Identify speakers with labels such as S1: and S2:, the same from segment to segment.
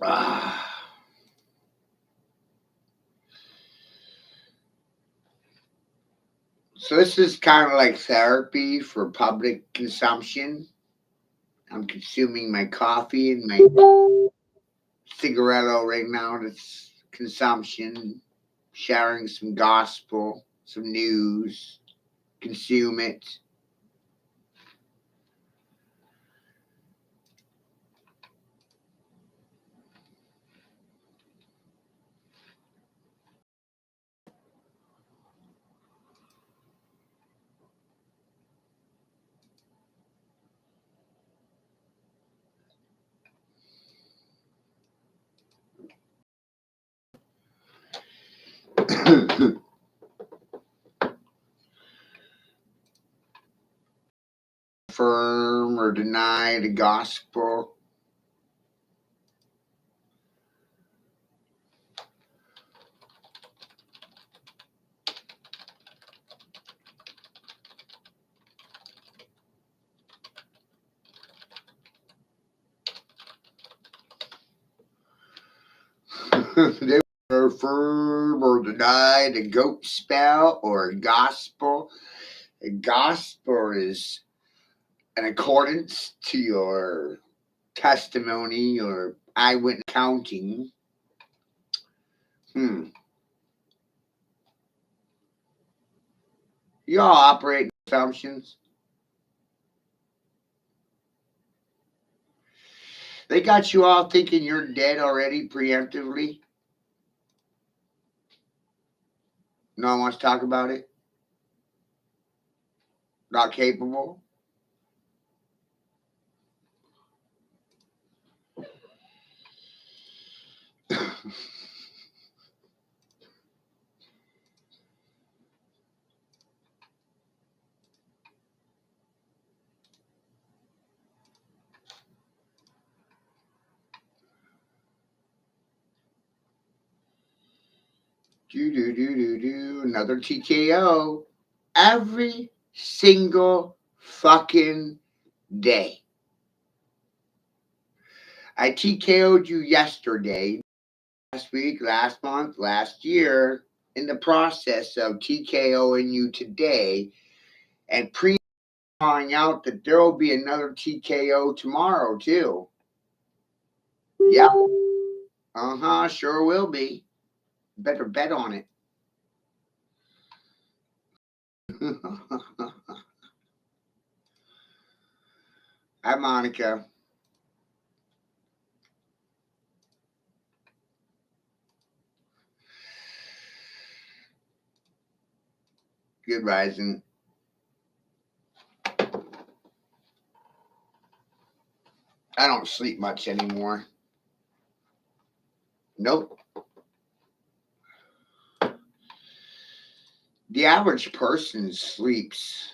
S1: Ah. So this is kind of like therapy for public consumption. I'm consuming my coffee and my cigaretto right now. That's consumption, sharing some gospel, some news, consume it. Affirm or deny the gospel. They affirm or deny the goat spell or gospel. The gospel is in accordance to your testimony or eyewitness accounting. You all operate in assumptions. They got you all thinking you're dead already preemptively. No one wants to talk about it. Not capable. Do. Another TKO every single fucking day. I TKO'd you yesterday, last week, last month, last year, in the process of TKOing you today and calling out that there will be another TKO tomorrow, too. Yep. Sure will be. Better bet on it. Hi, Monica. Good rising. I don't sleep much anymore. Nope. The average person sleeps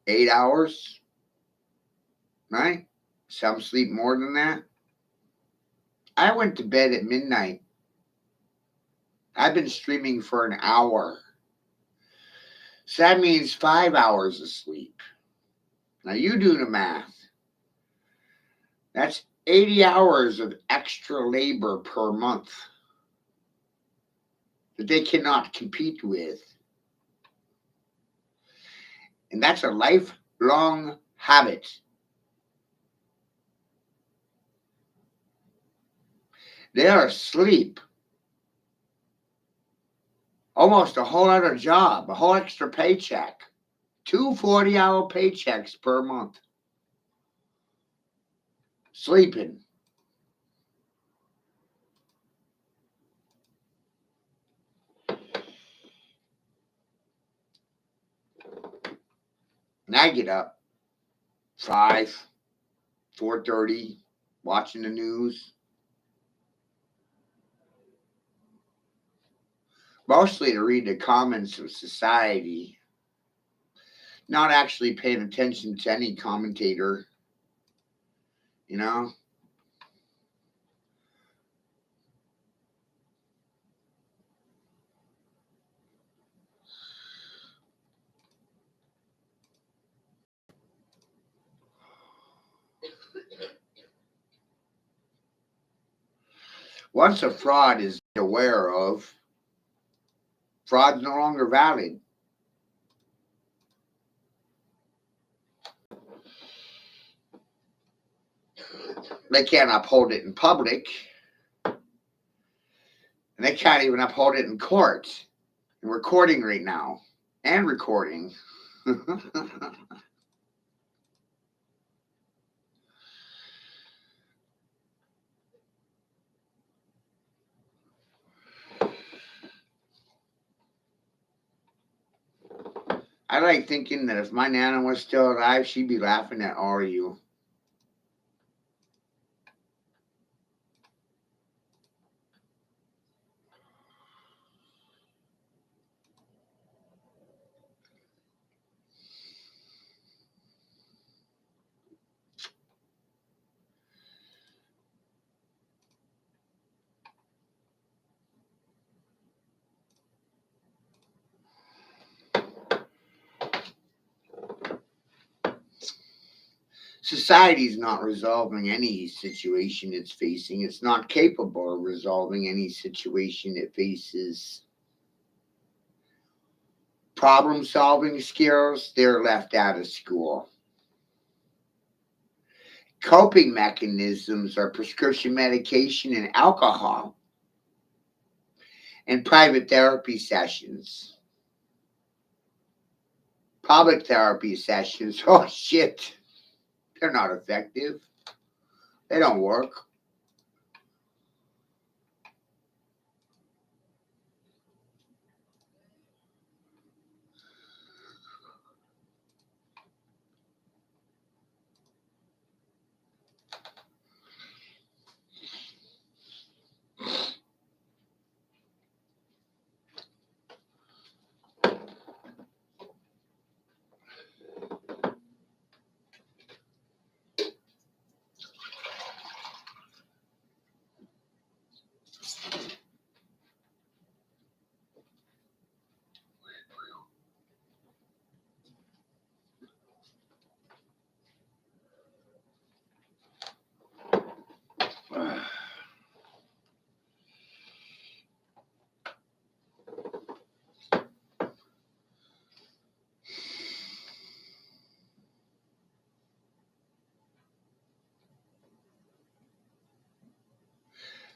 S1: 8 hours, right? Some sleep more than that. I went to bed at midnight. I've been streaming for an hour. So that means 5 hours of sleep. Now you do the math. That's 80 hours of extra labor per month that they cannot compete with. And that's a lifelong habit. They are asleep. Almost a whole other job, a whole extra paycheck. Two 40-hour paychecks per month. Sleeping. And I get up 5, 4:30, watching the news. Mostly to read the comments of society. Not actually paying attention to any commentator. You know? Once a fraud is aware of, fraud's no longer valid. They can't uphold it in public, and they can't even uphold it in court. I'm recording right now, and recording. I like thinking that if my Nana was still alive, she'd be laughing at all of you. Society's not resolving any situation it's facing. It's not capable of resolving any situation it faces. Problem solving skills, they're left out of school. Coping mechanisms are prescription medication and alcohol and private therapy sessions. Public therapy sessions, oh shit, they're not effective. They don't work.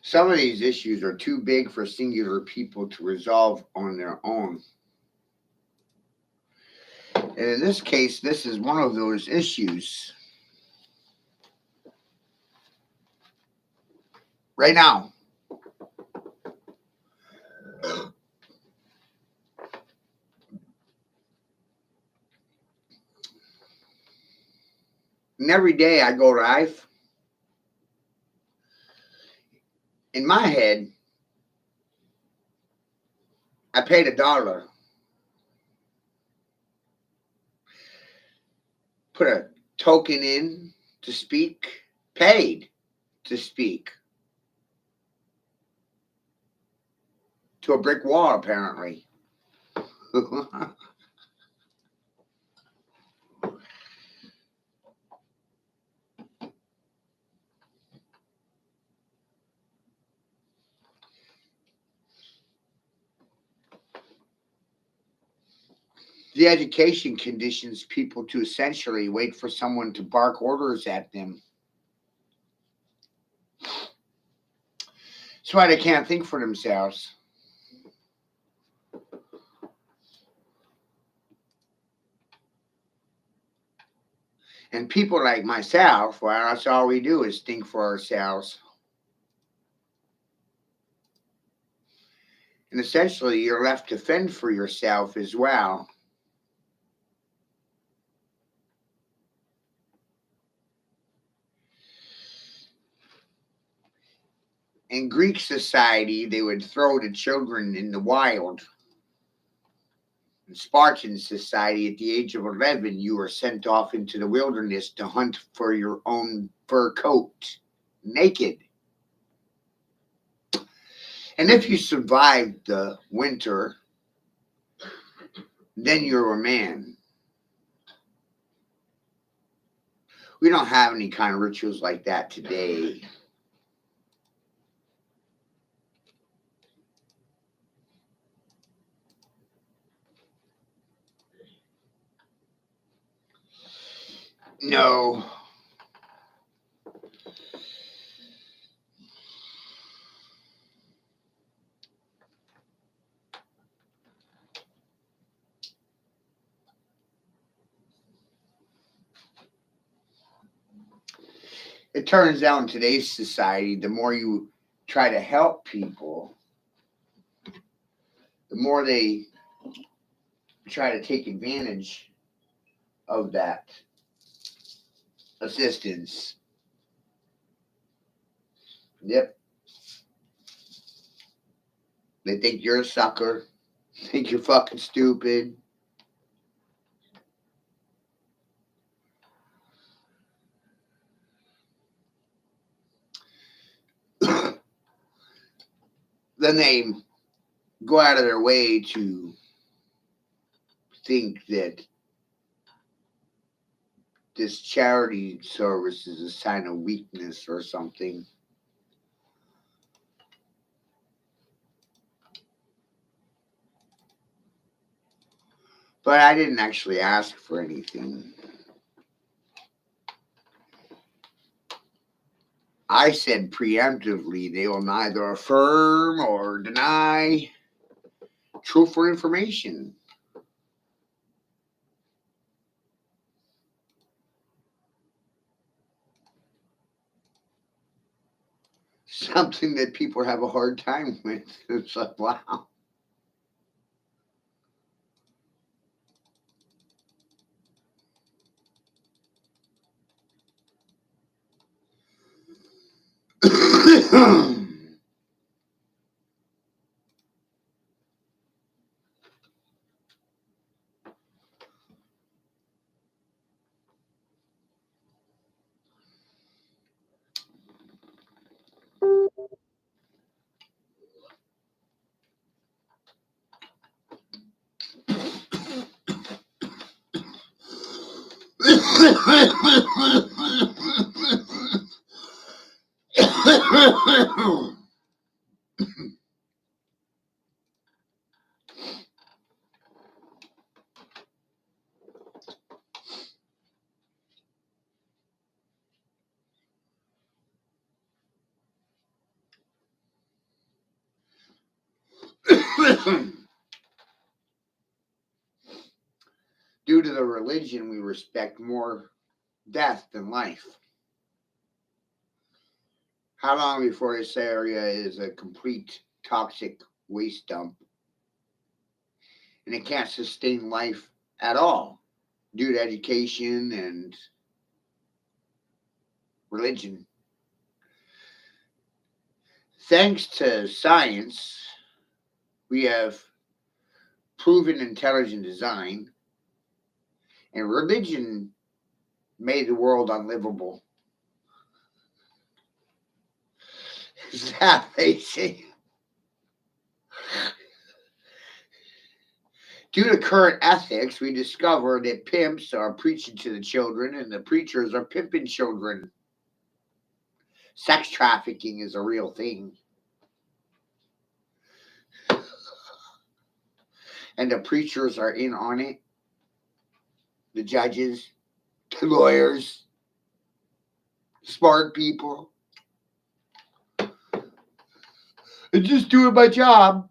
S1: Some of these issues are too big for singular people to resolve on their own. And in this case, this is one of those issues. Right now, and every day I go live, in my head, I paid $1. Put a token in to speak, paid to speak to a brick wall, apparently. The education conditions people to essentially wait for someone to bark orders at them. That's why they can't think for themselves. And people like myself, well, that's all we do is think for ourselves. And essentially, you're left to fend for yourself as well. In Greek society, they would throw the children in the wild. In Spartan society, at the age of 11, you were sent off into the wilderness to hunt for your own fur coat, naked. And if you survived the winter, then you're a man. We don't have any kind of rituals like that today. No. It turns out in today's society, the more you try to help people, the more they try to take advantage of that assistance. Yep. They think you're a sucker, think you're fucking stupid. Then they go out of their way to think that this charity service is a sign of weakness or something. But I didn't actually ask for anything. I said preemptively they will neither affirm or deny truthful information. Something that people have a hard time with. It's like, wow. Due to the religion, we respect more death than life. How long before this area is a complete toxic waste dump and it can't sustain life at all due to education and religion? Thanks to science, we have proven intelligent design, and religion made the world unlivable. Is that they say? Due to current ethics, we discover that pimps are preaching to the children and the preachers are pimping children. Sex trafficking is a real thing. And the preachers are in on it. The judges, the lawyers, smart people. I'm just doing my job.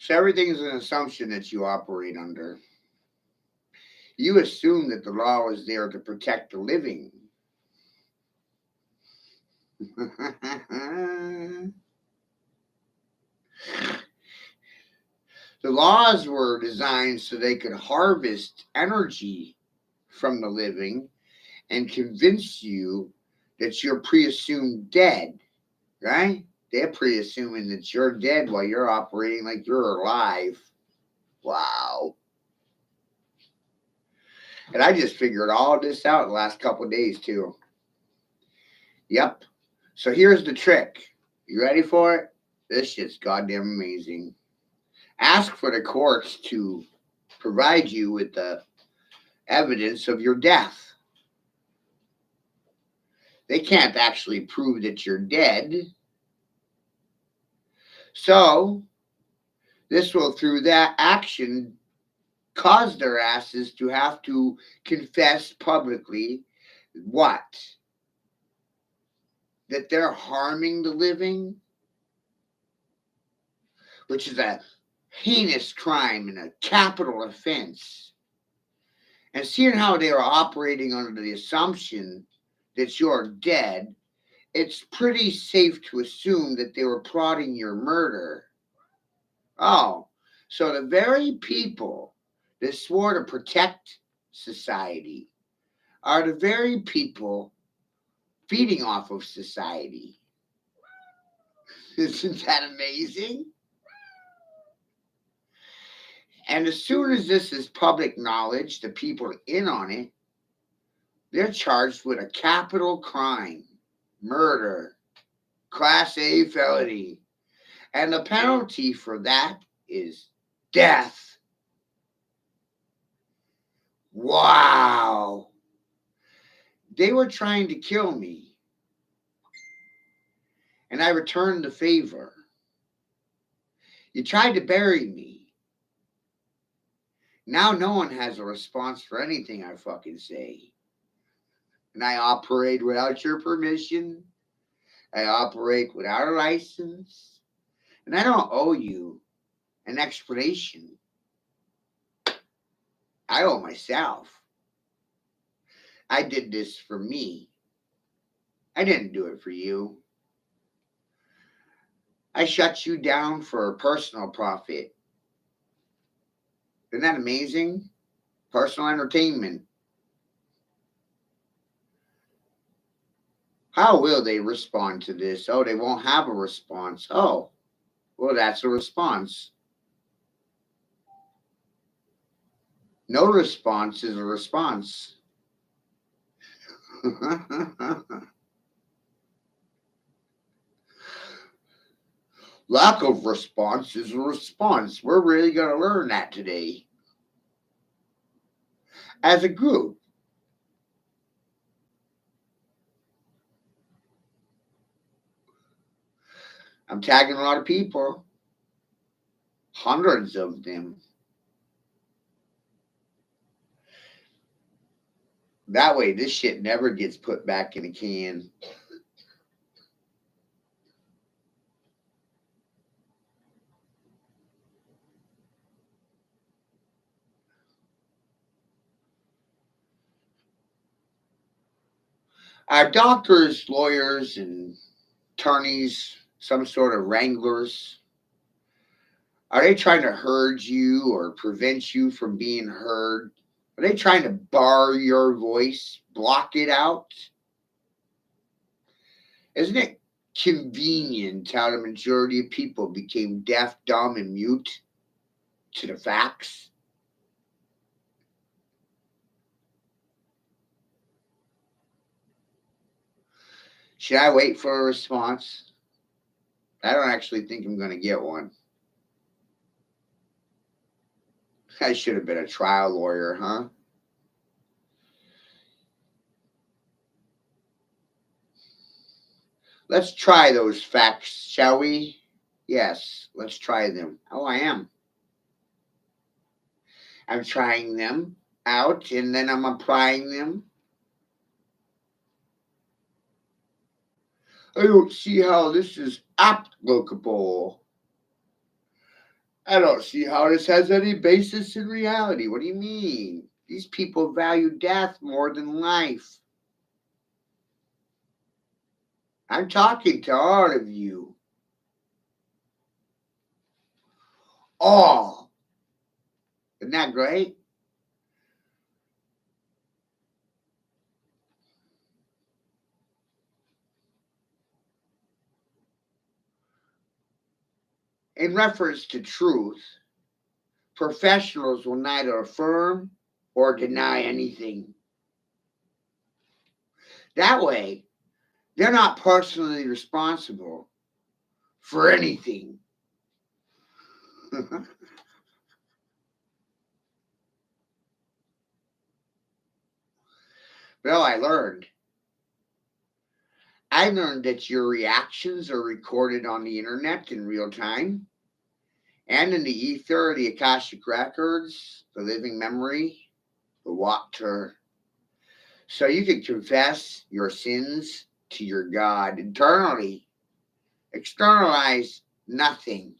S1: So everything is an assumption that you operate under. You assume that the law is there to protect the living. The laws were designed so they could harvest energy from the living and convince you that you're pre-assumed dead, right? They're pre-assuming that you're dead while you're operating like you're alive. Wow. And I just figured all this out in the last couple of days too. Yep. So here's the trick. You ready for it? This shit's goddamn amazing. Ask for the courts to provide you with the evidence of your death. They can't actually prove that you're dead. So, this will, through that action, cause their asses to have to confess publicly what? That they're harming the living, which is a heinous crime and a capital offense. And seeing how they are operating under the assumption that you're dead, it's pretty safe to assume that they were plotting your murder. Oh, so the very people that swore to protect society are the very people feeding off of society. Isn't that amazing? And as soon as this is public knowledge, the people in on it, they're charged with a capital crime, murder, Class A felony. And the penalty for that is death. Wow. They were trying to kill me. And I returned the favor. You tried to bury me. Now no one has a response for anything I fucking say. And I operate without your permission. I operate without a license. And I don't owe you an explanation. I owe myself. I did this for me. I didn't do it for you. I shut you down for personal profit. Isn't that amazing? Personal entertainment. How will they respond to this? Oh, they won't have a response. Oh, well, that's a response. No response is a response. Lack of response is a response. We're really going to learn that today. As a group. I'm tagging a lot of people. Hundreds of them. That way, this shit never gets put back in a can. Are doctors, lawyers, and attorneys some sort of wranglers? Are they trying to herd you or prevent you from being heard? Are they trying to bar your voice, block it out? Isn't it convenient how the majority of people became deaf, dumb, and mute to the facts? Should I wait for a response? I don't actually think I'm going to get one. I should have been a trial lawyer, huh? Let's try those facts, shall we? Yes, let's try them. Oh, I am. I'm trying them out and then I'm applying them. I don't see how this is applicable. I don't see how this has any basis in reality. What do you mean? These people value death more than life. I'm talking to all of you. All. Isn't that great? In reference to truth, professionals will neither affirm or deny anything. That way, they're not personally responsible for anything. Well, I learned that your reactions are recorded on the internet in real time and in the ether, the Akashic records, the living memory, the water. So you can confess your sins to your God internally, externalize nothing.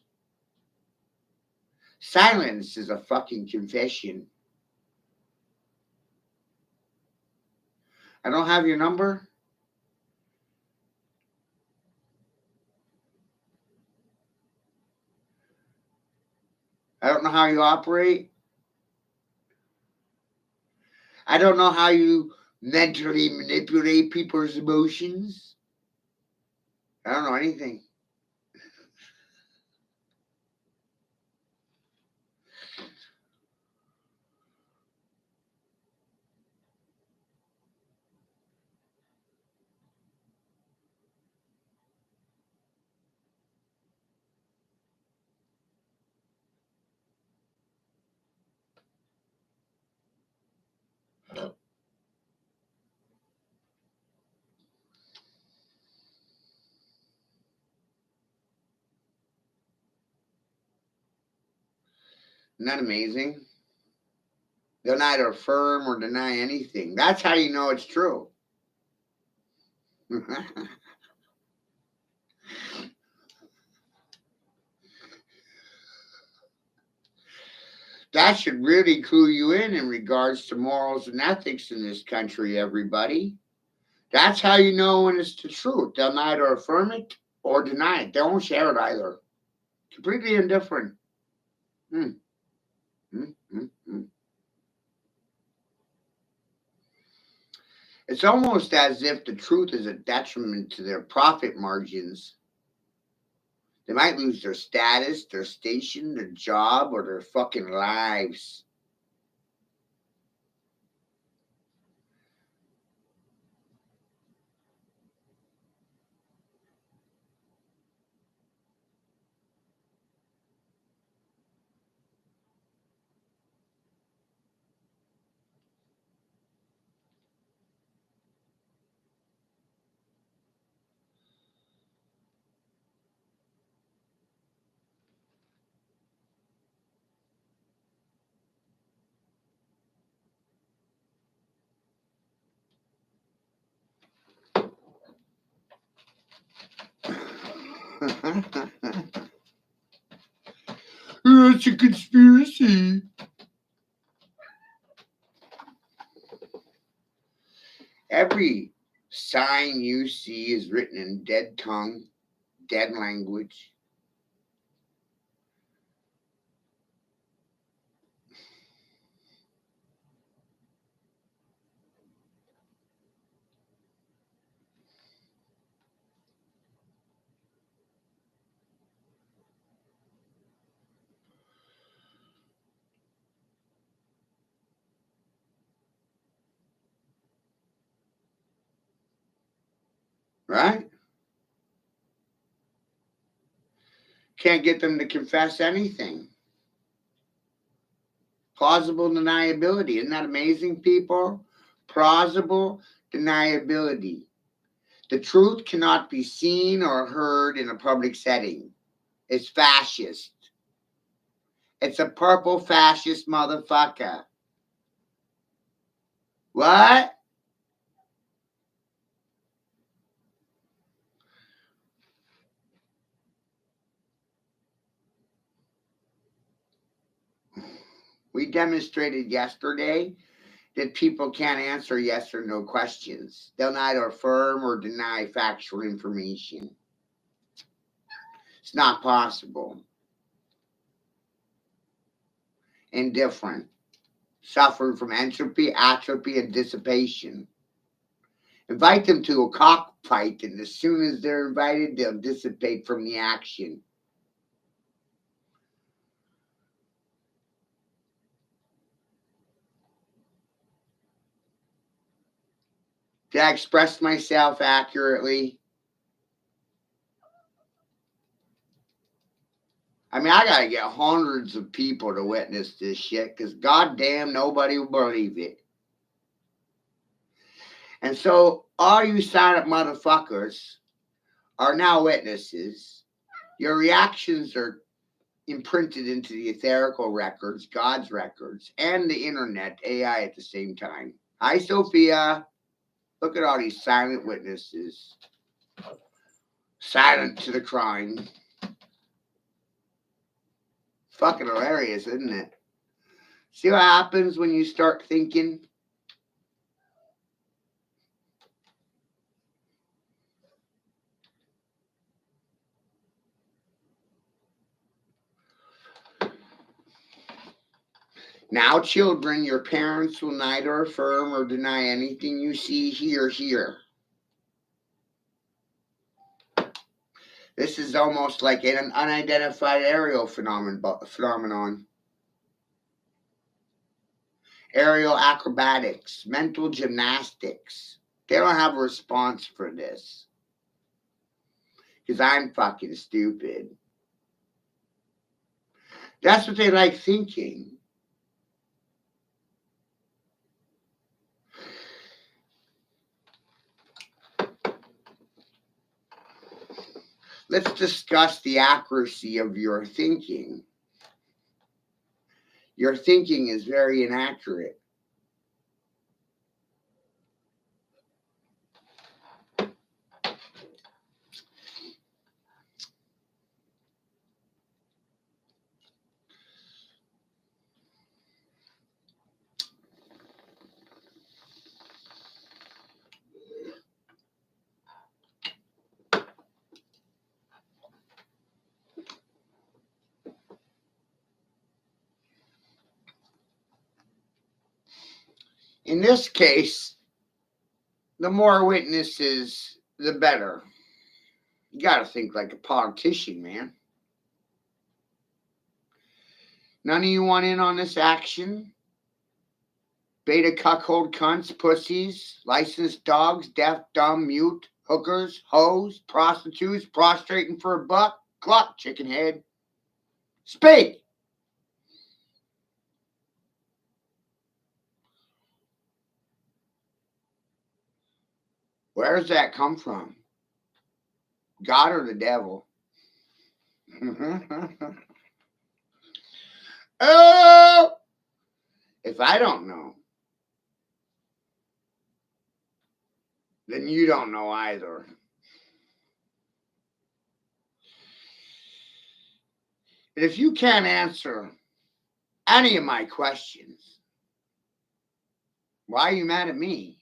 S1: Silence is a fucking confession. I don't have your number. I don't know how you operate. I don't know how you mentally manipulate people's emotions. I don't know anything. Isn't that amazing? They'll neither affirm or deny anything. That's how you know it's true. That should really clue you in regards to morals and ethics in this country, everybody. That's how you know when it's the truth. They'll neither affirm it or deny it. They won't share it either. Completely indifferent. Mm, mm, mm, mm. It's almost as if the truth is a detriment to their profit margins. They might lose their status, their station, their job, or their fucking lives. It's a conspiracy. Every sign you see is written in dead tongue, dead language. Right? Can't get them to confess anything. Plausible deniability. Isn't that amazing, people? Plausible deniability. The truth cannot be seen or heard in a public setting. It's fascist. It's a purple fascist motherfucker. What? We demonstrated yesterday that people can't answer yes or no questions. They'll neither affirm or deny factual information. It's not possible. Indifferent. Suffering from entropy, atrophy, and dissipation. Invite them to a cockfight, and as soon as they're invited, they'll dissipate from the action. Did I express myself accurately? I mean, I gotta get hundreds of people to witness this shit because goddamn nobody will believe it. And so all you silent motherfuckers are now witnesses. Your reactions are imprinted into the etherical records, God's records, and the internet, AI at the same time. Hi, Sophia. Look at all these silent witnesses. Silent to the crime. Fucking hilarious, isn't it? See what happens when you start thinking? Now, children, your parents will neither affirm or deny anything you see, hear, here. This is almost like an unidentified aerial phenomenon. Aerial acrobatics, mental gymnastics. They don't have a response for this. Because I'm fucking stupid. That's what they like thinking. Let's discuss the accuracy of your thinking. Your thinking is very inaccurate. In this case, the more witnesses, the better. You got to think like a politician, man. None of you want in on this action? Beta cuckold cunts, pussies, licensed dogs, deaf, dumb, mute, hookers, hoes, prostitutes, prostrating for a buck, cluck, chicken head. Speak! Where does that come from? God or the devil? Oh! If I don't know, then you don't know either. And if you can't answer any of my questions, why are you mad at me?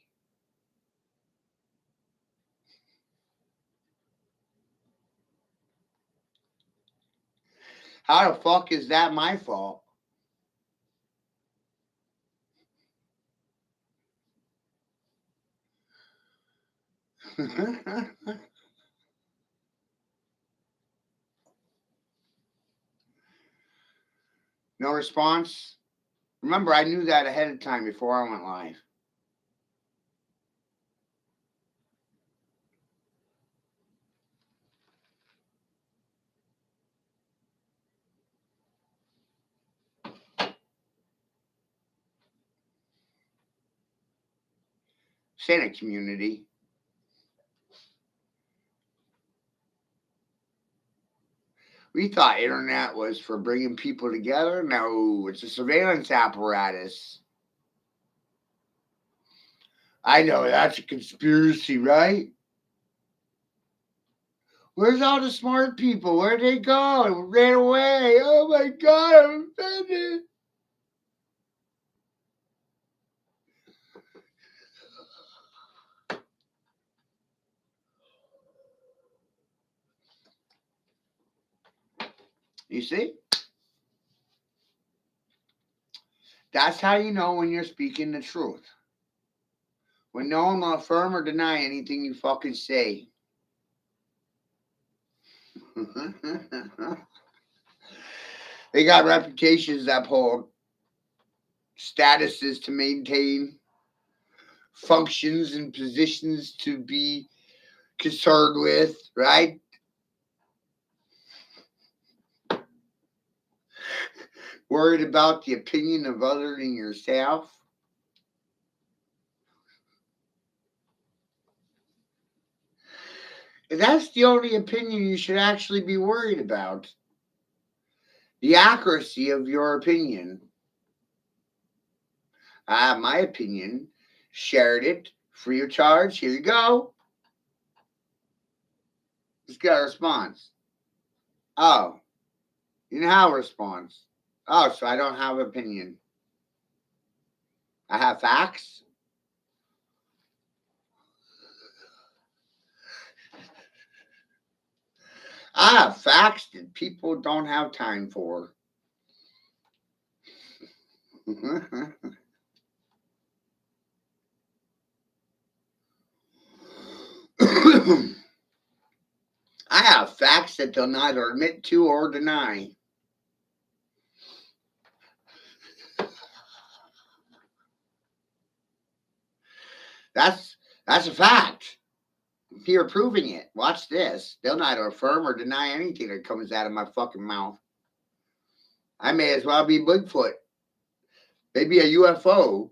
S1: How the fuck is that my fault? No response? Remember, I knew that ahead of time before I went live. Santa community. We thought internet was for bringing people together. No, it's a surveillance apparatus. I know that's a conspiracy, right? Where's all the smart people? Where'd they go? They ran away. Oh my God, I'm offended. You see? That's how you know when you're speaking the truth. When no one will affirm or deny anything you fucking say. They got reputations to uphold, statuses to maintain, functions and positions to be concerned with, right? Worried about the opinion of other than yourself. That's the only opinion you should actually be worried about. The accuracy of your opinion. I have my opinion, shared it, free of charge. Here you go. Let's get a response. Oh, you didn't have a response. Oh, so I don't have opinion. I have facts. I have facts that people don't have time for. I have facts that they'll neither admit to or deny. That's a fact. You're proving it. Watch this. They'll neither affirm or deny anything that comes out of my fucking mouth. I may as well be Bigfoot. Maybe a UFO.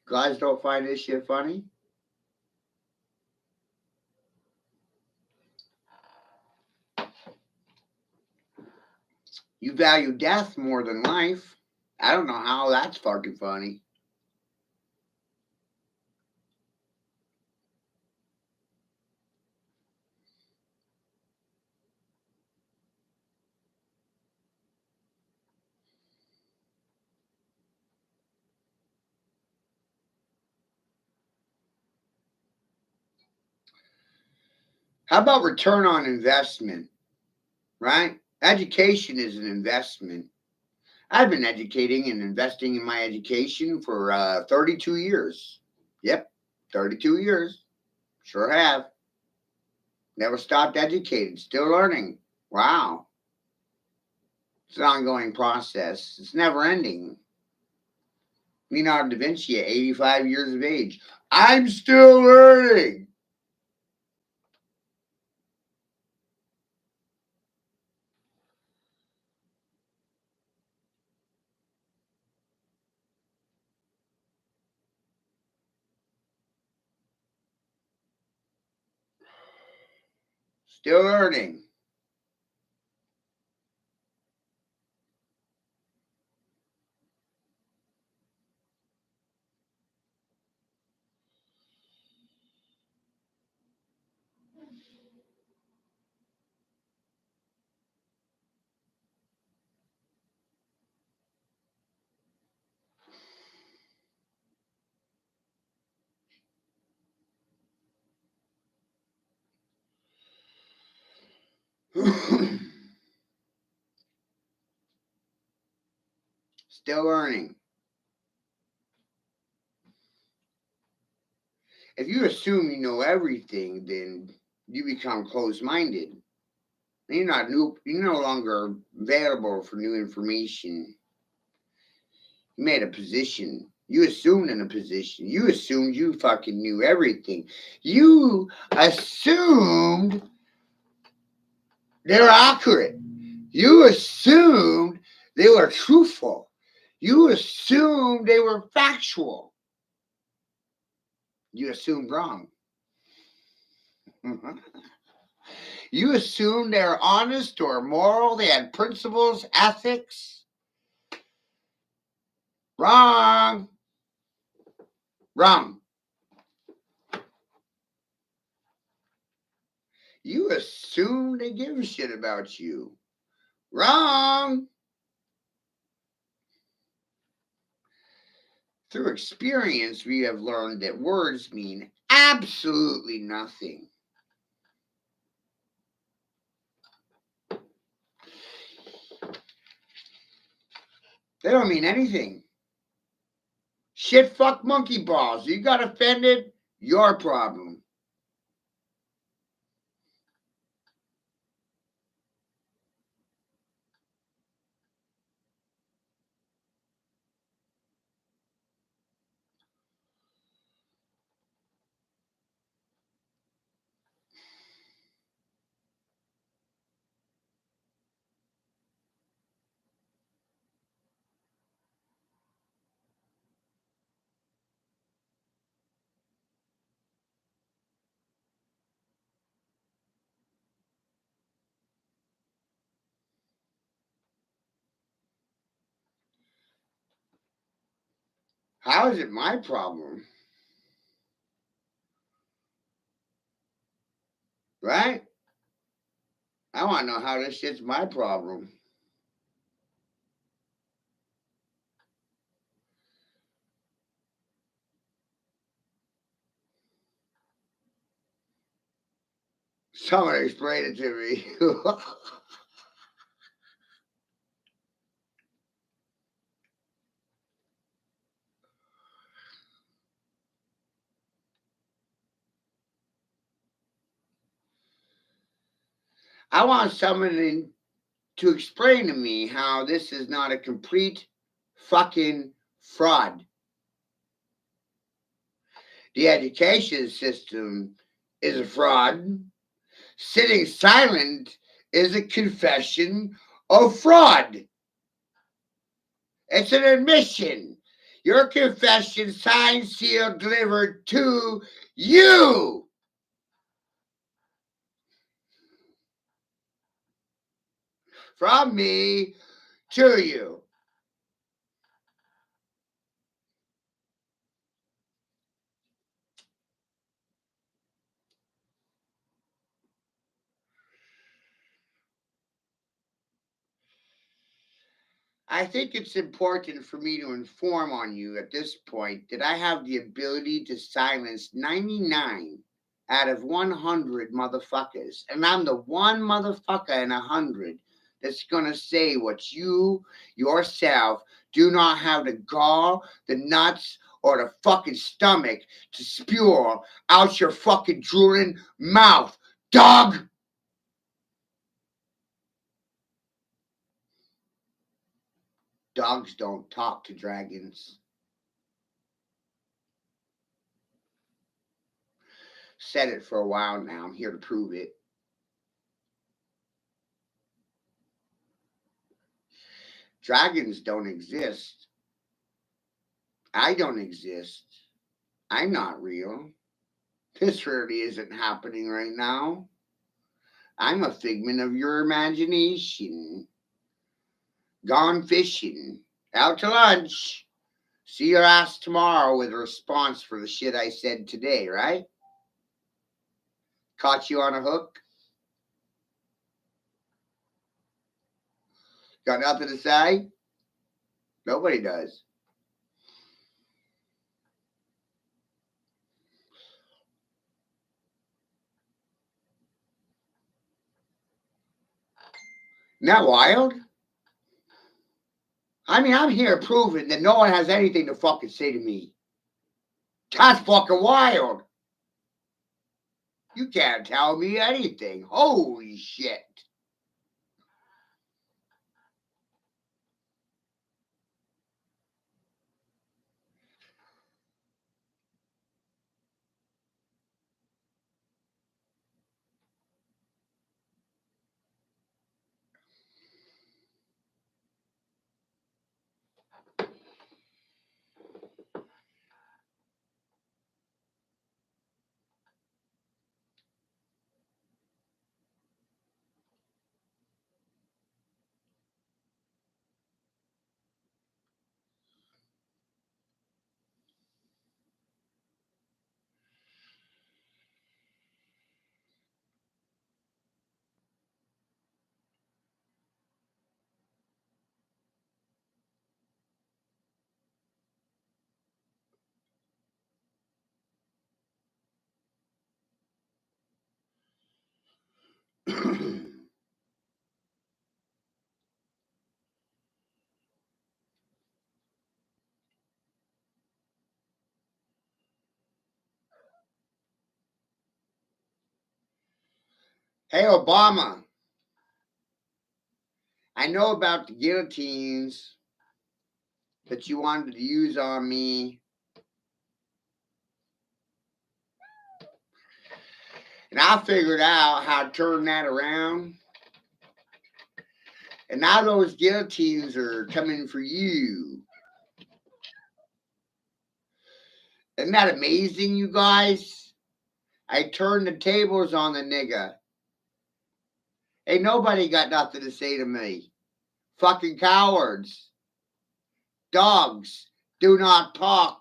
S1: Guys don't find this shit funny? You value death more than life. I don't know how that's fucking funny. How about return on investment? Right? Education is an investment. I've been educating and investing in my education for 32 years. Yep, 32 years. Sure have. Never stopped educating, still learning. Wow. It's an ongoing process, it's never ending. Leonardo da Vinci at 85 years of age. I'm still learning. Still learning. Still learning. If you assume you know everything, then you become closed-minded. You're no longer available for new information. You made a position. You assumed in a position. You assumed you fucking knew everything. You assumed they were accurate. You assumed they were truthful. You assumed they were factual. You assumed wrong. You assumed they were honest or moral. They had principles, ethics. Wrong. Wrong. You assume they give a shit about you. Wrong. Through experience, we have learned that words mean absolutely nothing. They don't mean anything. Shit, fuck, monkey balls. You got offended? Your problem. How is it my problem? Right? I want to know how this shit's my problem. Someone explain it to me. I want someone to explain to me how this is not a complete fucking fraud. The education system is a fraud. Sitting silent is a confession of fraud. It's an admission. Your confession, signed, sealed, delivered to you. From me to you. I think it's important for me to inform on you at this point that I have the ability to silence 99 out of 100 motherfuckers. And I'm the one motherfucker in 100 that's going to say what you yourself do not have the gall, the nuts, or the fucking stomach to spew out your fucking drooling mouth, dog. Dogs don't talk to dragons. Said it for a while now. I'm here to prove it. Dragons don't exist. I don't exist. I'm not real. This really isn't happening right now. I'm a figment of your imagination. Gone fishing. Out to lunch. See your ass tomorrow with a response for the shit I said today, right? Caught you on a hook? Got nothing to say? Nobody does. Isn't that wild? I mean, I'm here proving that no one has anything to fucking say to me. That's fucking wild. You can't tell me anything. Holy shit. Hey, Obama, I know about the guillotines that you wanted to use on me. And I figured out how to turn that around. And now those guillotines are coming for you. Isn't that amazing, you guys? I turned the tables on the nigga. Ain't nobody got nothing to say to me. Fucking cowards. Dogs do not talk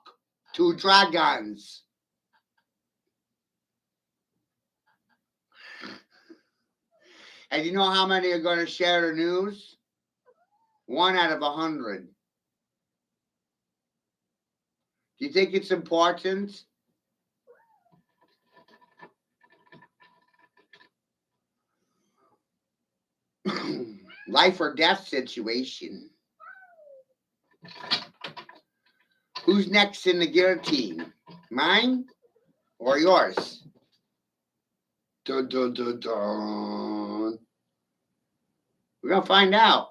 S1: to dragons. And you know how many are going to share the news? 1 out of 100. Do you think it's important? Life or death situation. Who's next in the guillotine? Mine or yours? Dun, dun, dun, dun. We're going to find out.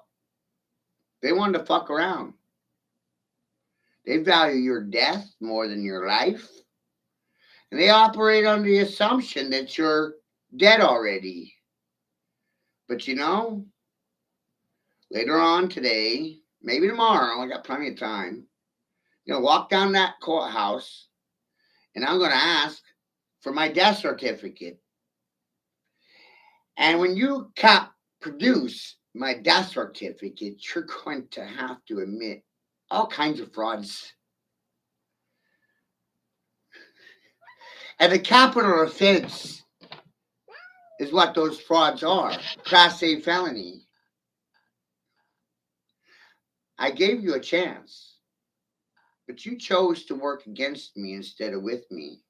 S1: They wanted to fuck around. They value your death more than your life. And they operate under the assumption that you're dead already. But you know, later on today, maybe tomorrow, I got plenty of time, I'm going to walk down that courthouse and I'm going to ask for my death certificate. And when you produce my death certificate, you're going to have to admit all kinds of frauds. And the capital offense is what those frauds are. Class A felony. I gave you a chance, but you chose to work against me instead of with me.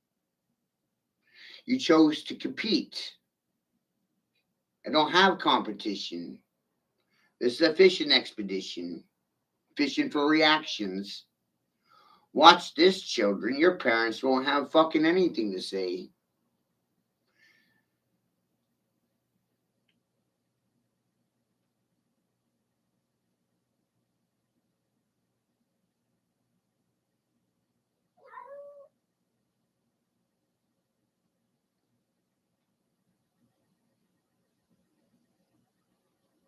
S1: You chose to compete. I don't have competition. This is a fishing expedition. Fishing for reactions. Watch this, children. Your parents won't have fucking anything to say.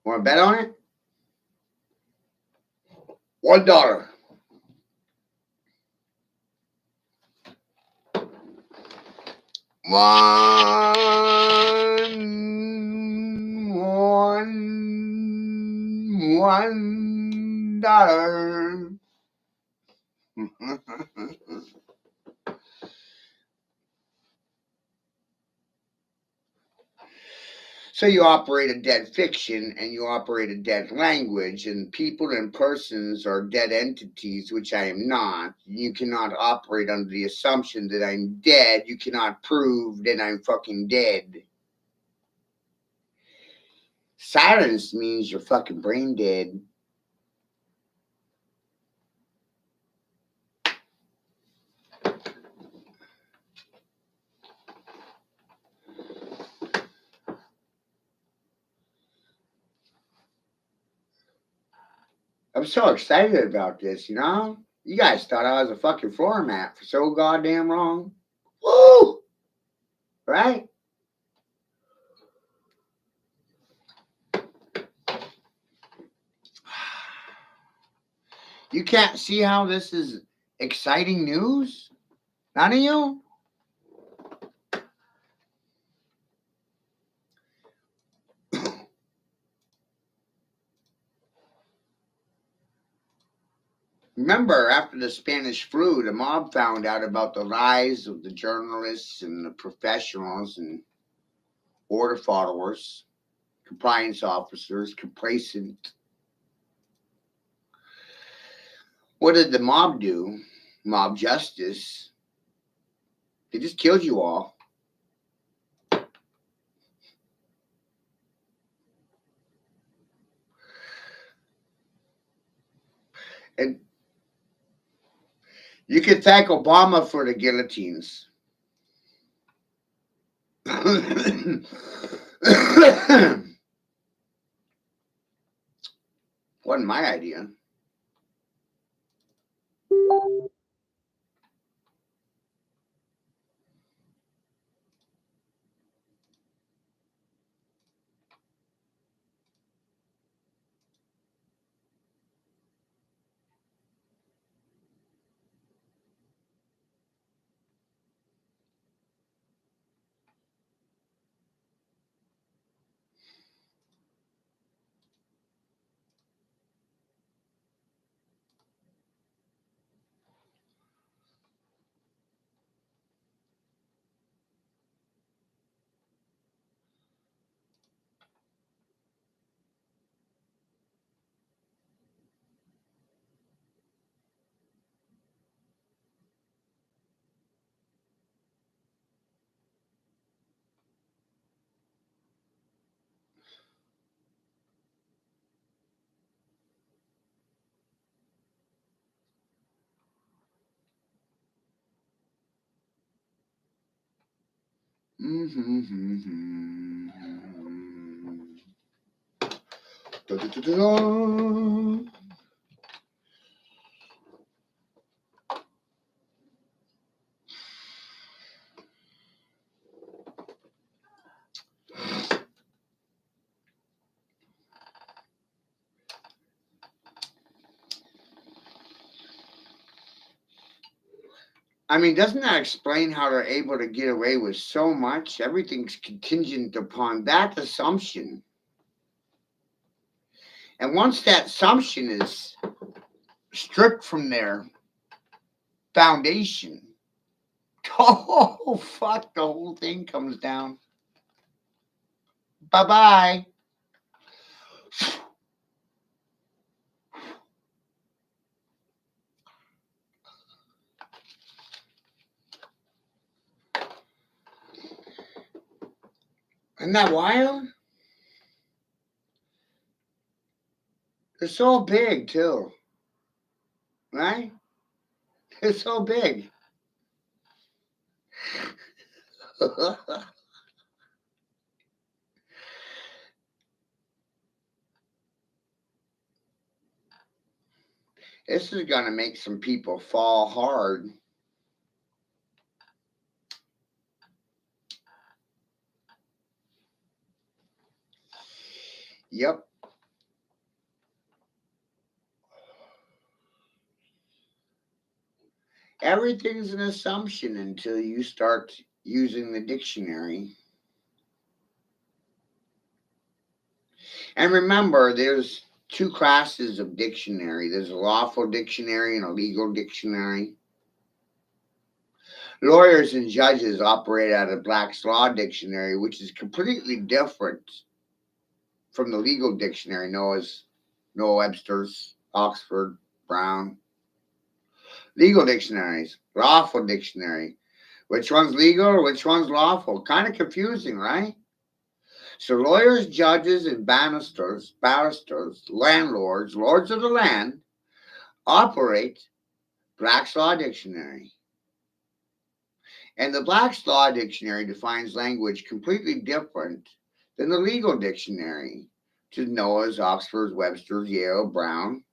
S1: Want to bet on it? $1. $1. So you operate a dead fiction and you operate a dead language, and people and persons are dead entities, which I am not. You cannot operate under the assumption that I'm dead. You cannot prove that I'm fucking dead. Silence means you're fucking brain dead. I'm so excited about this, you know? You guys thought I was a fucking floor mat for so goddamn wrong. Woo! Right? You can't see how this is exciting news? None of you? Remember, after the Spanish flu, the mob found out about the rise of the journalists and the professionals and order followers, compliance officers, complacent. What did the mob do? Mob justice. They just killed you all. And you can thank Obama for the guillotines. Wasn't my idea. Da-da-da-da. I mean, doesn't that explain how they're able to get away with so much? Everything's contingent upon that assumption. And once that assumption is stripped from their foundation, oh, fuck, the whole thing comes down. Bye bye. Isn't that wild? They're so big, too. Right? They're so big. This is going to make some people fall hard. Yep. Everything's an assumption until you start using the dictionary. And remember, there's two classes of dictionary. There's a lawful dictionary and a legal dictionary. Lawyers and judges operate out of Black's Law Dictionary, which is completely different from the legal dictionary, Noah Webster's, Oxford, Brown. Legal dictionaries, lawful dictionary. Which one's legal or which one's lawful? Kind of confusing, right? So lawyers, judges, and barristers, landlords, lords of the land, operate Black's Law Dictionary. And the Black's Law Dictionary defines language completely different than the legal dictionary, to Noah's, Oxford's, Webster's, Yale, Brown.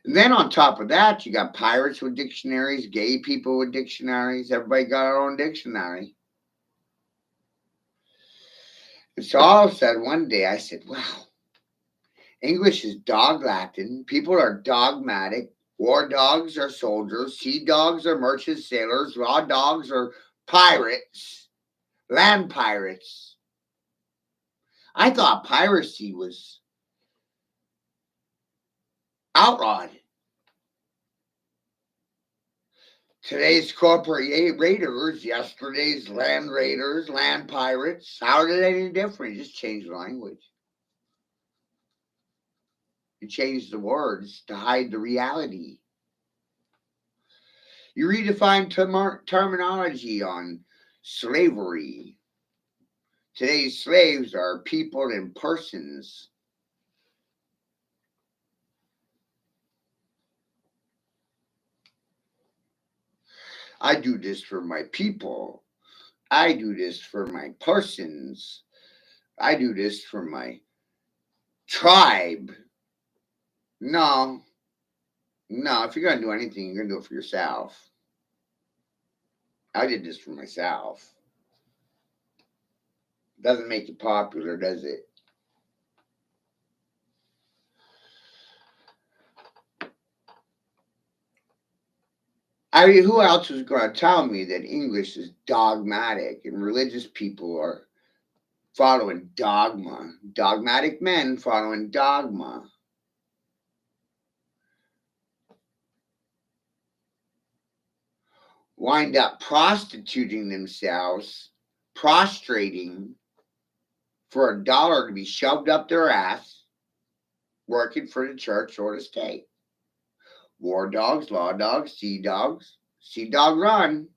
S1: And then on top of that, you got pirates with dictionaries, gay people with dictionaries. Everybody got our own dictionary. And so all of a sudden, one day I said, wow, English is dog Latin. People are dogmatic. War dogs are soldiers. Sea dogs are merchant sailors. Raw dogs are pirates, land pirates. I thought piracy was outlawed. Today's corporate raiders, yesterday's land raiders, land pirates. How are they any different? You just change the language. You change the words to hide the reality. You redefine terminology on slavery. Today's slaves are people and persons. I do this for my people. I do this for my persons. I do this for my tribe. No, no, if you're going to do anything, you're going to do it for yourself. I did this for myself. Doesn't make you popular, does it? I mean, who else is going to tell me that English is dogmatic and religious people are following dogma? Dogmatic men following dogma. Wind up prostituting themselves, prostrating for $1 to be shoved up their ass, working for the church or the state. War dogs, law dogs, sea dog run.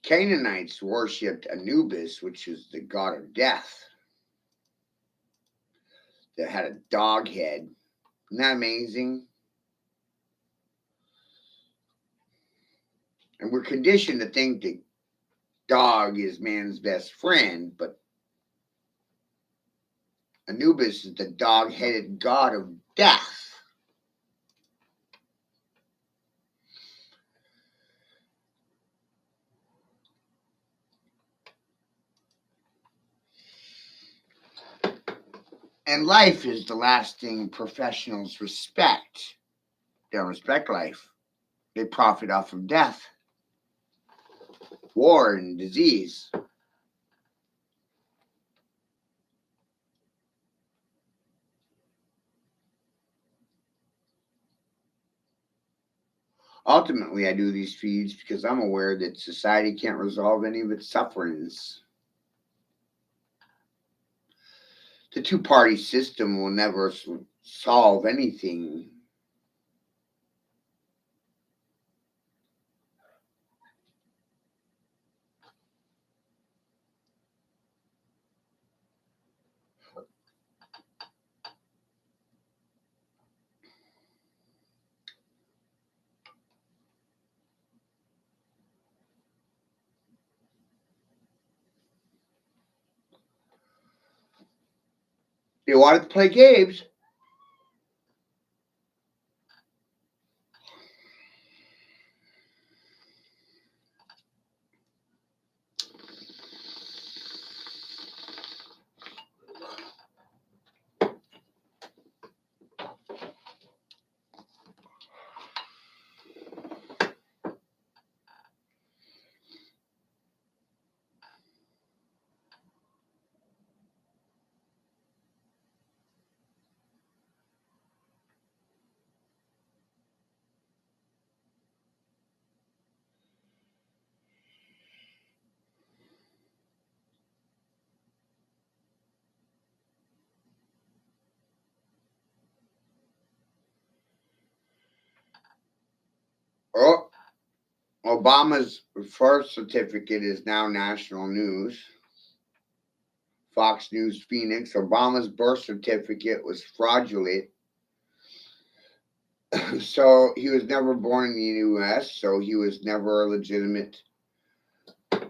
S1: Canaanites worshipped Anubis, which is the god of death, that had a dog head. Isn't that amazing? And we're conditioned to think that dog is man's best friend, but Anubis is the dog-headed god of death. And life is the last thing professionals respect. They don't respect life. They profit off of death, war, and disease. Ultimately, I do these feeds because I'm aware that society can't resolve any of its sufferings. The two-party system will never solve anything. They wanted to play games. Oh, Obama's birth certificate is now national news. Fox News Phoenix. Obama's birth certificate was fraudulent. So he was never born in the U.S., so he was never a legitimate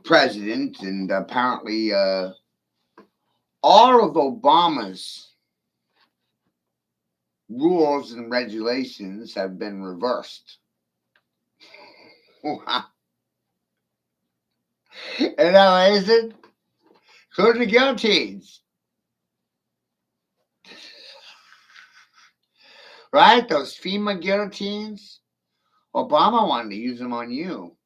S1: president. And apparently, all of Obama's rules and regulations have been reversed. Isn't that amazing? Including the guillotines. Right? Those FEMA guillotines. Obama wanted to use them on you.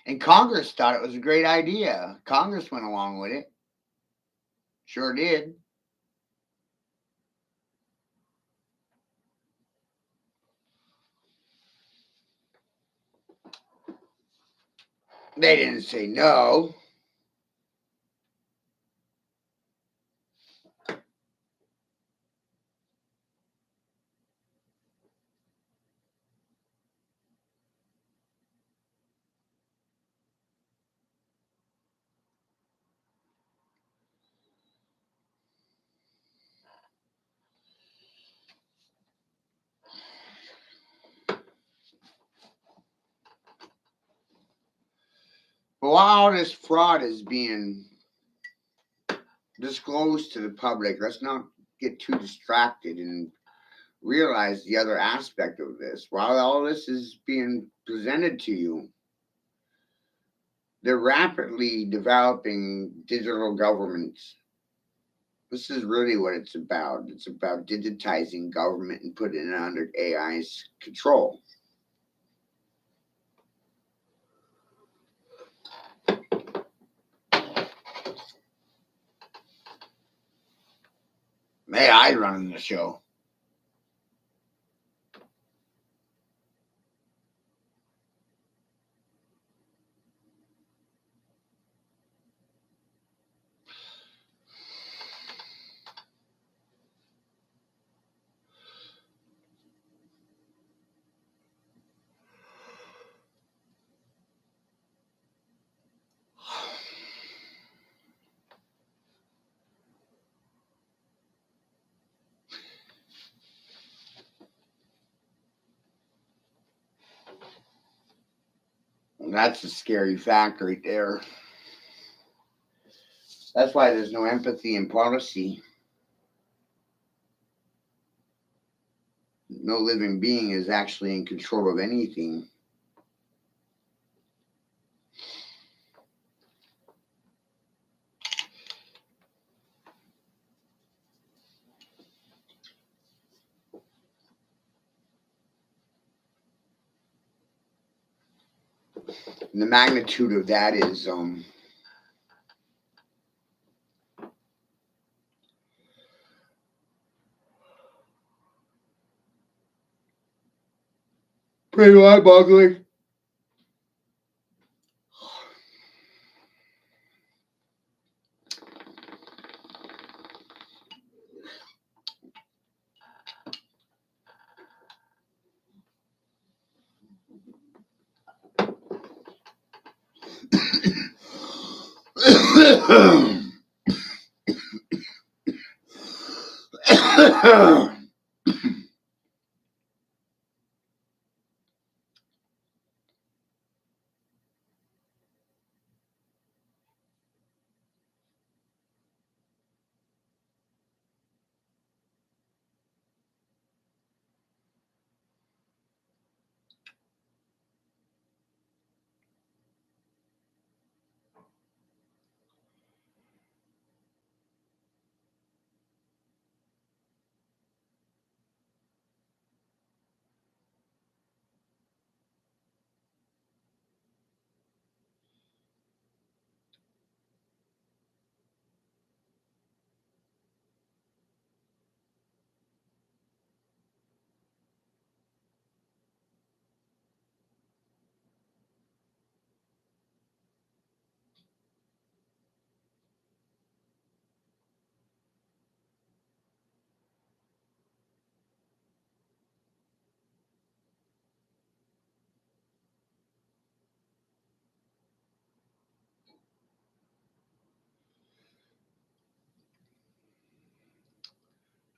S1: And Congress thought it was a great idea. Congress went along with it. Sure did. They didn't say no. But while all this fraud is being disclosed to the public, let's not get too distracted and realize the other aspect of this. While all this is being presented to you, they're rapidly developing digital governments. This is really what it's about. It's about digitizing government and putting it under AI's control. AI running the show. And that's a scary fact right there. That's why there's no empathy in policy. No living being is actually in control of anything. And the magnitude of that is pretty mind-boggling.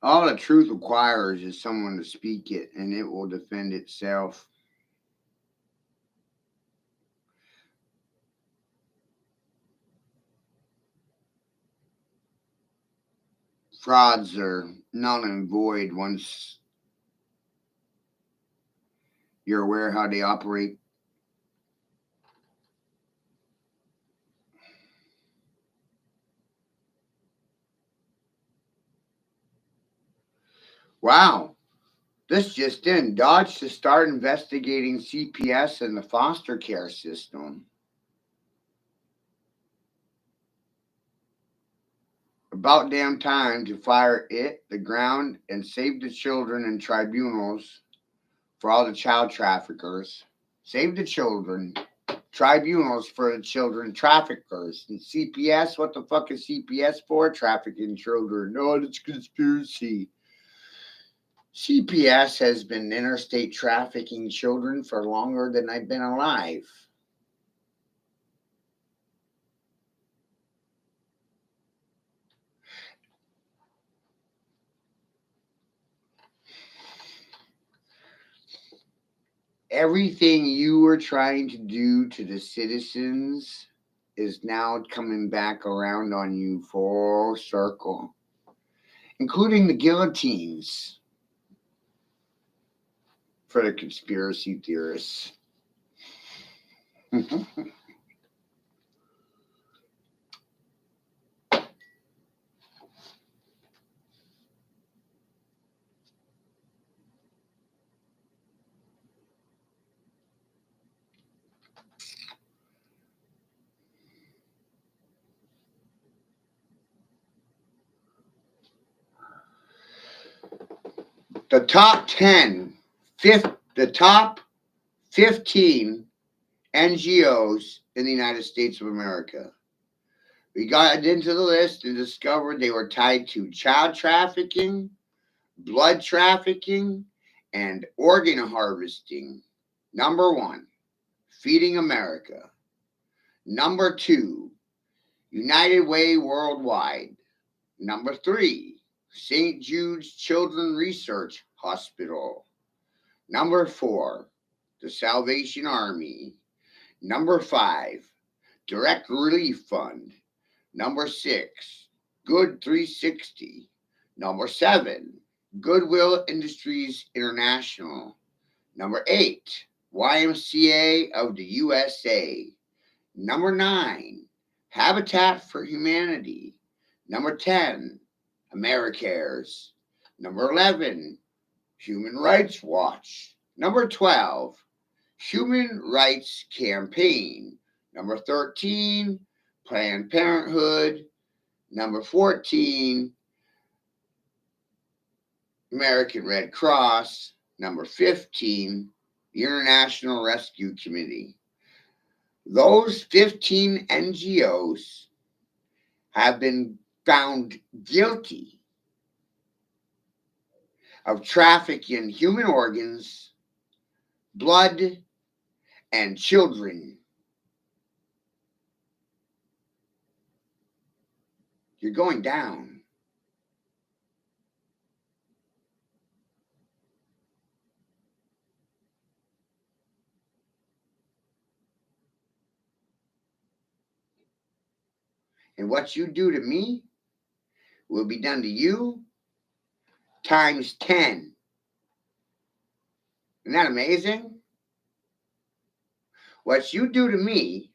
S1: All the truth requires is someone to speak it, and it will defend itself. Frauds are null and void once you're aware how they operate. Wow, this just in. Dodge to start investigating CPS and the foster care system. About damn time to fire it, the ground, and save the children and tribunals for all the child traffickers. Save the children. tribunals for the children traffickers. And CPS, what the fuck is CPS for? Trafficking children. No, it's conspiracy. CPS has been interstate trafficking children for longer than I've been alive. Everything you were trying to do to the citizens is now coming back around on you full circle, including the guillotines for the conspiracy theorists. The top 15 NGOs in the United States of America. We got into the list and discovered they were tied to child trafficking, blood trafficking, and organ harvesting. Number 1, Feeding America. Number 2, United Way Worldwide. Number 3, St. Jude's Children's Research Hospital. Number 4, the Salvation Army. Number 5, Direct Relief Fund. Number 6, Good 360. Number 7, Goodwill Industries International. Number 8, YMCA of the USA. Number 9, Habitat for Humanity. Number 10, AmeriCares. Number 11, Human Rights Watch. Number 12, Human Rights Campaign. Number 13, Planned Parenthood. Number 14, American Red Cross. Number 15, the International Rescue Committee. Those 15 NGOs have been found guilty of trafficking human organs, blood, and children. You're going down. And what you do to me will be done to you times 10. Isn't that amazing? What you do to me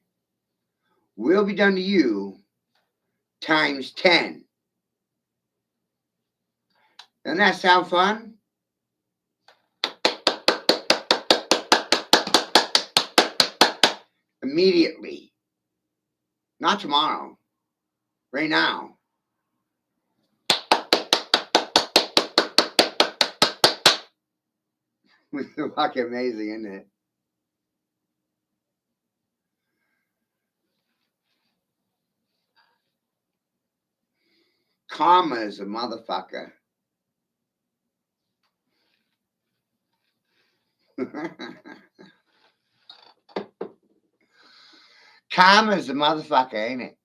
S1: will be done to you times 10. Doesn't that sound fun? Immediately. Not tomorrow. Right now. It's fucking amazing, isn't it? Karma is a motherfucker. Karma is a motherfucker, ain't it?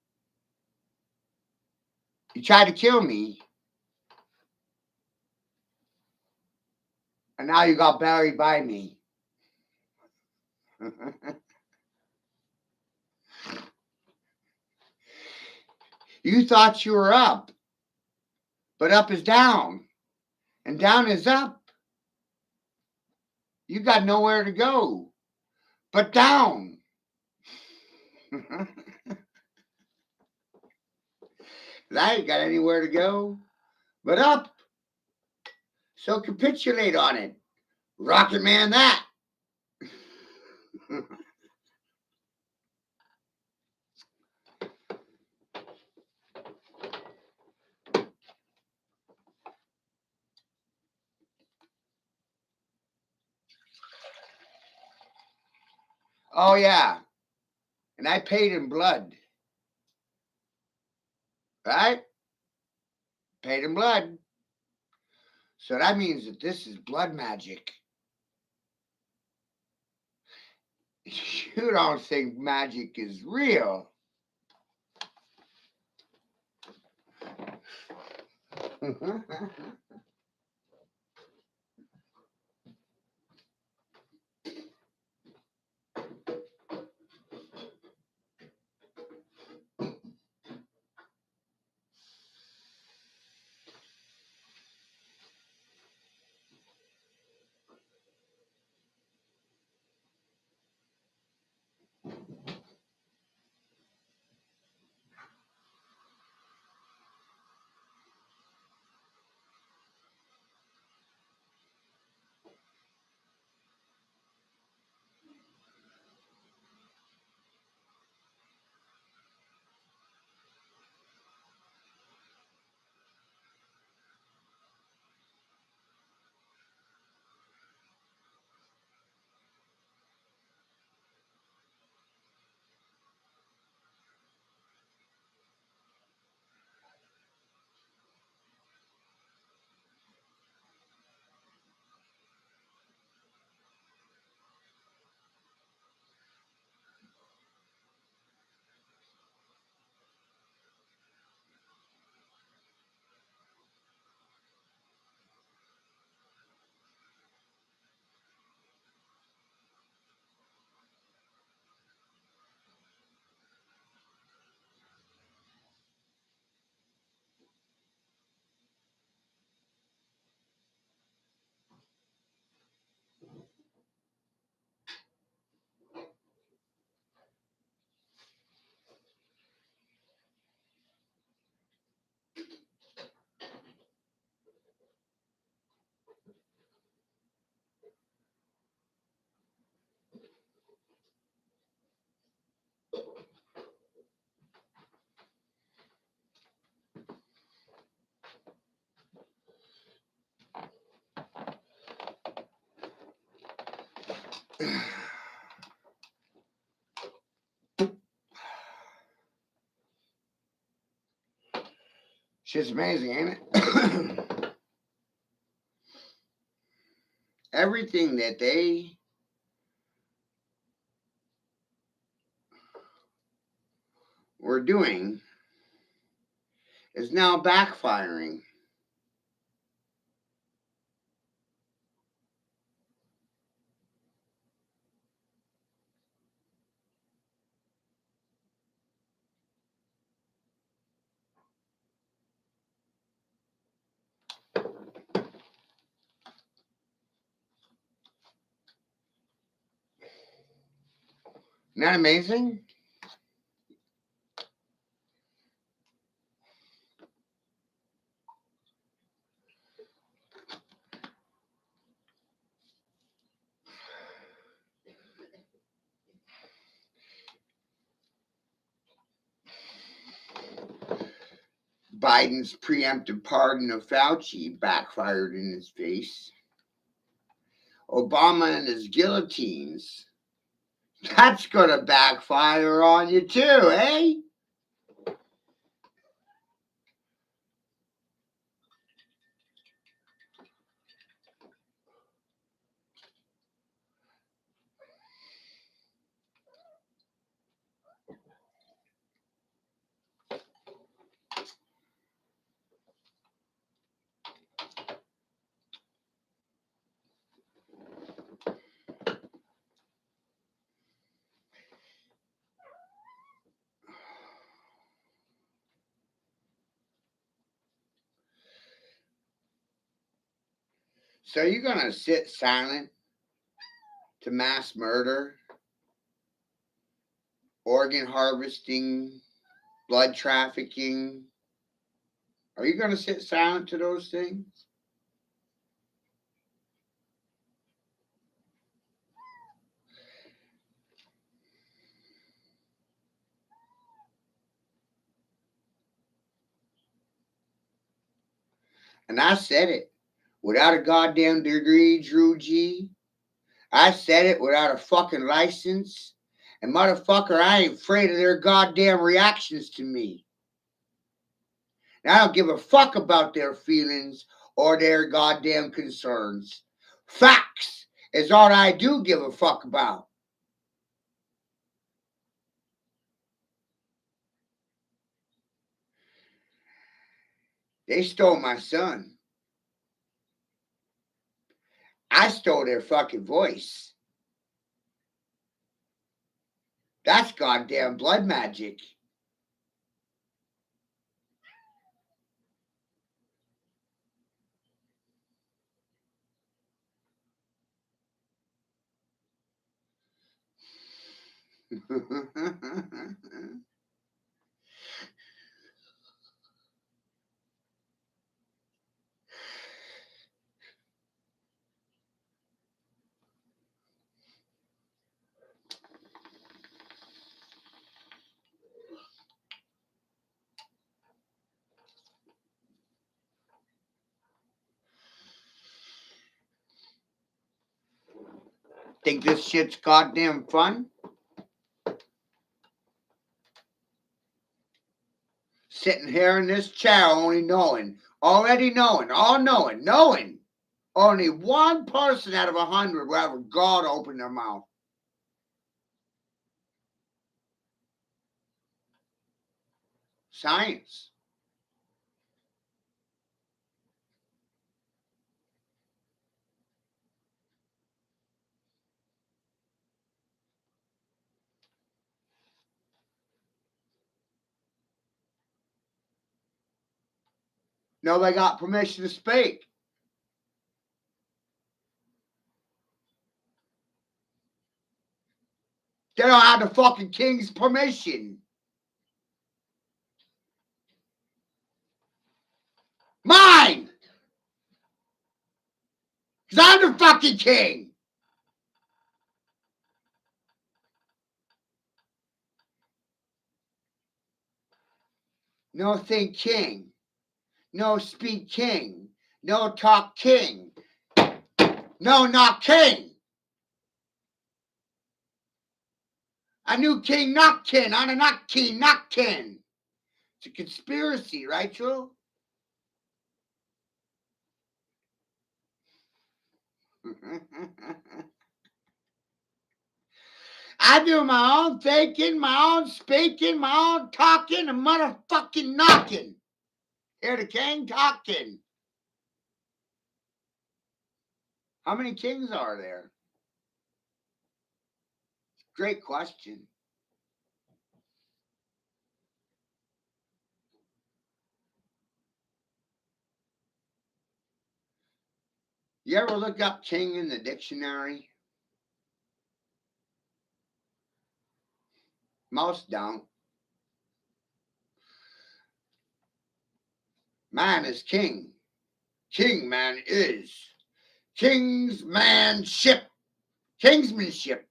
S1: You tried to kill me, and now you got buried by me. You thought you were up, but up is down, and down is up. You got nowhere to go, but down. I ain't got anywhere to go, but up. So capitulate on it. Rocket Man that. Oh, yeah. And I paid in blood. Right? Paid in blood. So that means that this is blood magic. You don't think magic is real. Shit's amazing, ain't it? Everything that they were doing is now backfiring. Isn't that amazing? Biden's preemptive pardon of Fauci backfired in his face. Obama and his guillotines. That's going to backfire on you too, eh? So you're going to sit silent to mass murder, organ harvesting, blood trafficking? Are you going to sit silent to those things? And I said it without a goddamn degree, Drew G. I said it without a fucking license. And motherfucker, I ain't afraid of their goddamn reactions to me. And I don't give a fuck about their feelings or their goddamn concerns. Facts is all I do give a fuck about. They stole my son. I stole their fucking voice. That's goddamn blood magic. Think this shit's goddamn fun? Sitting here in this chair already knowing, knowing only one person out of 100 will ever God open their mouth. Science. Nobody got permission to speak. They don't have the fucking king's permission. Mine! Because I'm the fucking king. No think king. No speak king. No talk king. No not king. A new king not kin. On a not king not kin. It's a conspiracy, right, Drew? I do my own thinking, my own speaking, my own talking, and motherfucking knocking. Hear the king talking. How many kings are there? Great question. You ever look up king in the dictionary? Most don't. Man is king. King man is. Kingsmanship. Kingsmanship.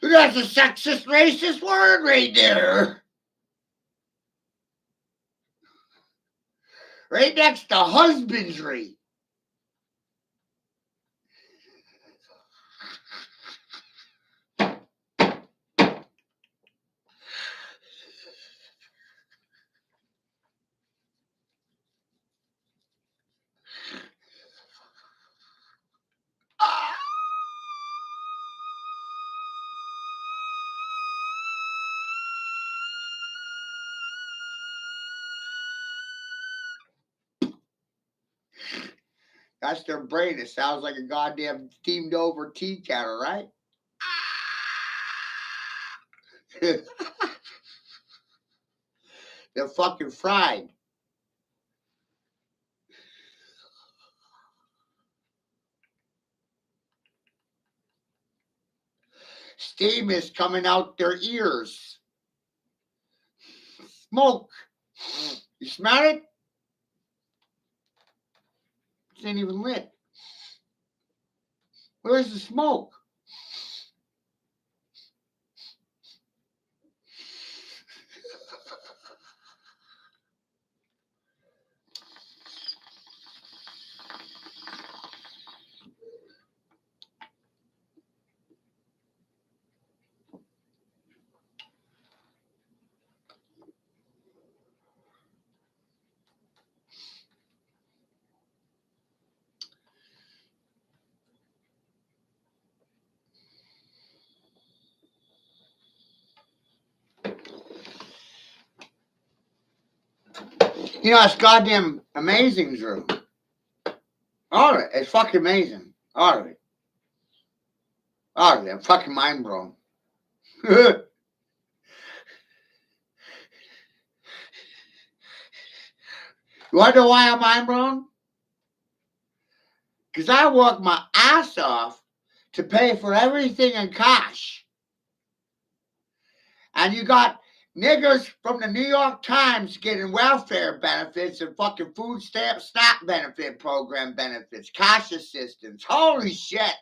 S1: That's a sexist, racist word right there. Right next to husbandry. That's their brain. It sounds like a goddamn steamed over tea kettle, right? They're fucking fried. Steam is coming out their ears. Smoke. You smell it? It ain't even lit. Where's the smoke? You know, it's goddamn amazing, Drew. All right, it's fucking amazing. All right. I'm fucking mind blown. You want to know why I'm mind blown? Because I work my ass off to pay for everything in cash. And you got niggers from the New York Times getting welfare benefits and fucking food stamp SNAP benefit program benefits, cash assistance. Holy shit.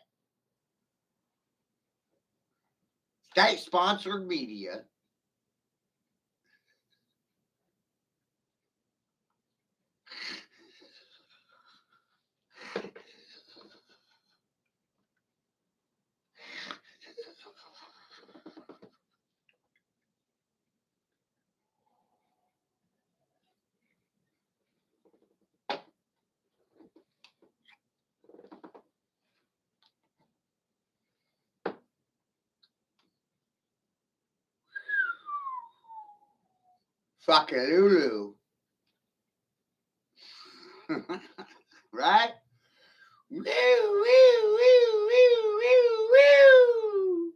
S1: State sponsored media. Fucking Lulu. Right? Woo, woo, woo, woo, woo, woo.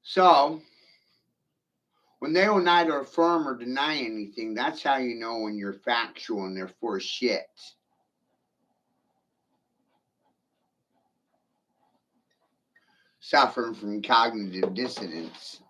S1: So, when they will neither affirm or deny anything, that's how you know when you're factual and they're full of shit. Suffering from cognitive dissonance.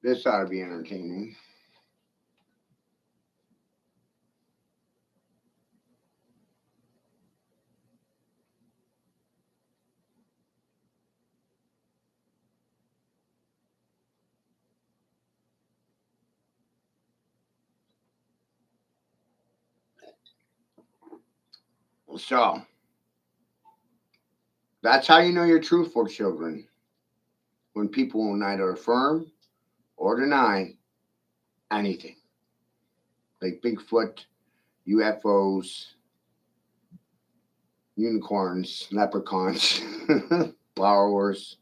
S1: This ought to be entertaining. So, that's how you know you're truthful, children. When people will neither affirm or deny anything. Like Bigfoot, UFOs, unicorns, leprechauns, borrowers.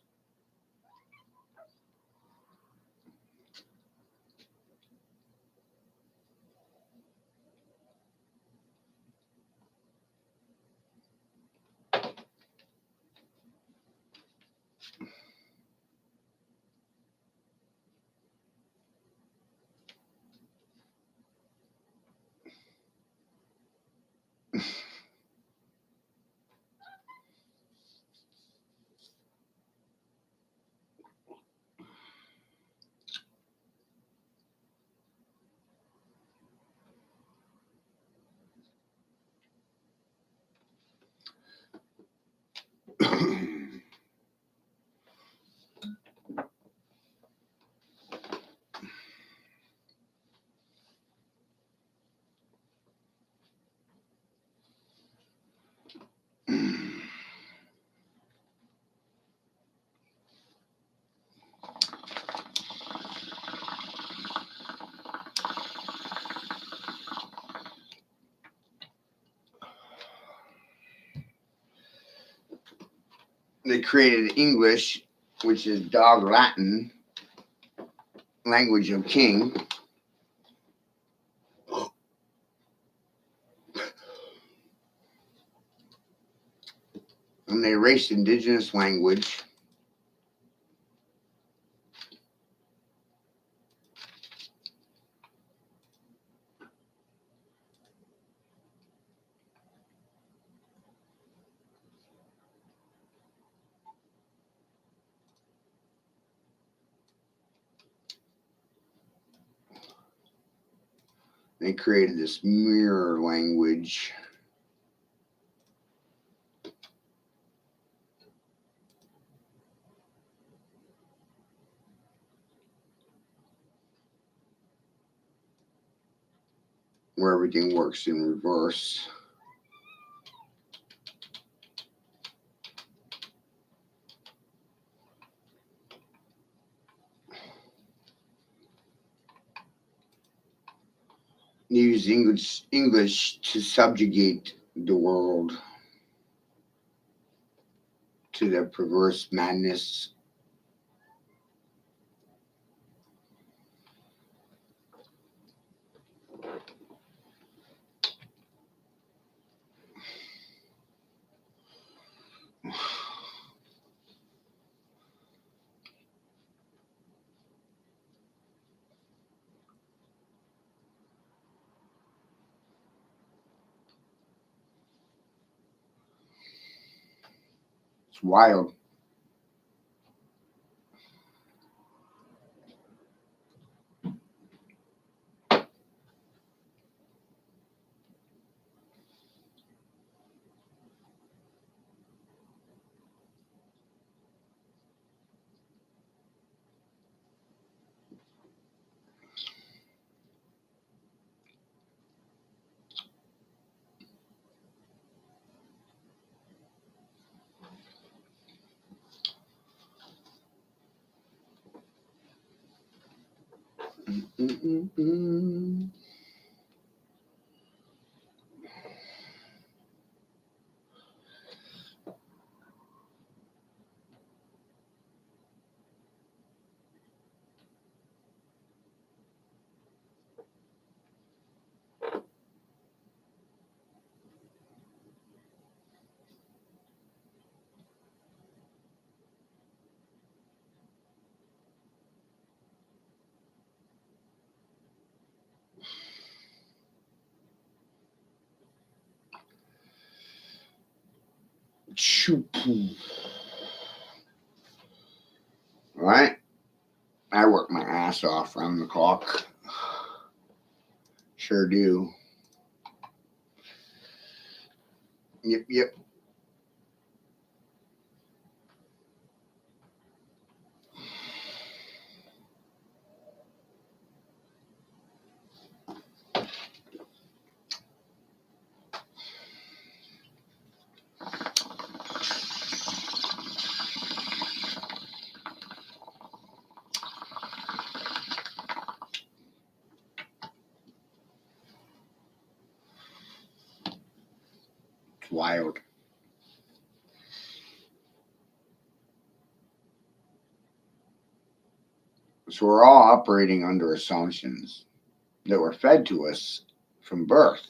S1: They created English, which is dog Latin, language of king. And they erased indigenous language. They created this mirror language. Where everything works in reverse. Use English to subjugate the world to their perverse madness. It's wild. Mm-mm-mm. All right. I work my ass off around the clock. Sure do. Yep. It's wild. So we're all operating under assumptions that were fed to us from birth.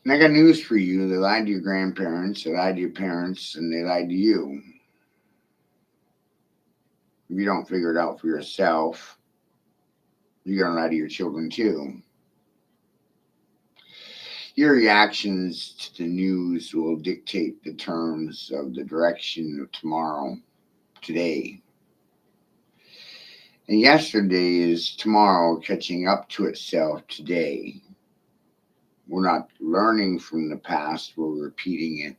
S1: And I got news for you. They lied to your grandparents, they lied to your parents, and they lied to you. If you don't figure it out for yourself, you're going to lie to your children too. Your reactions to the news will dictate the terms of the direction of tomorrow, today. And yesterday is tomorrow catching up to itself today. We're not learning from the past, we're repeating it.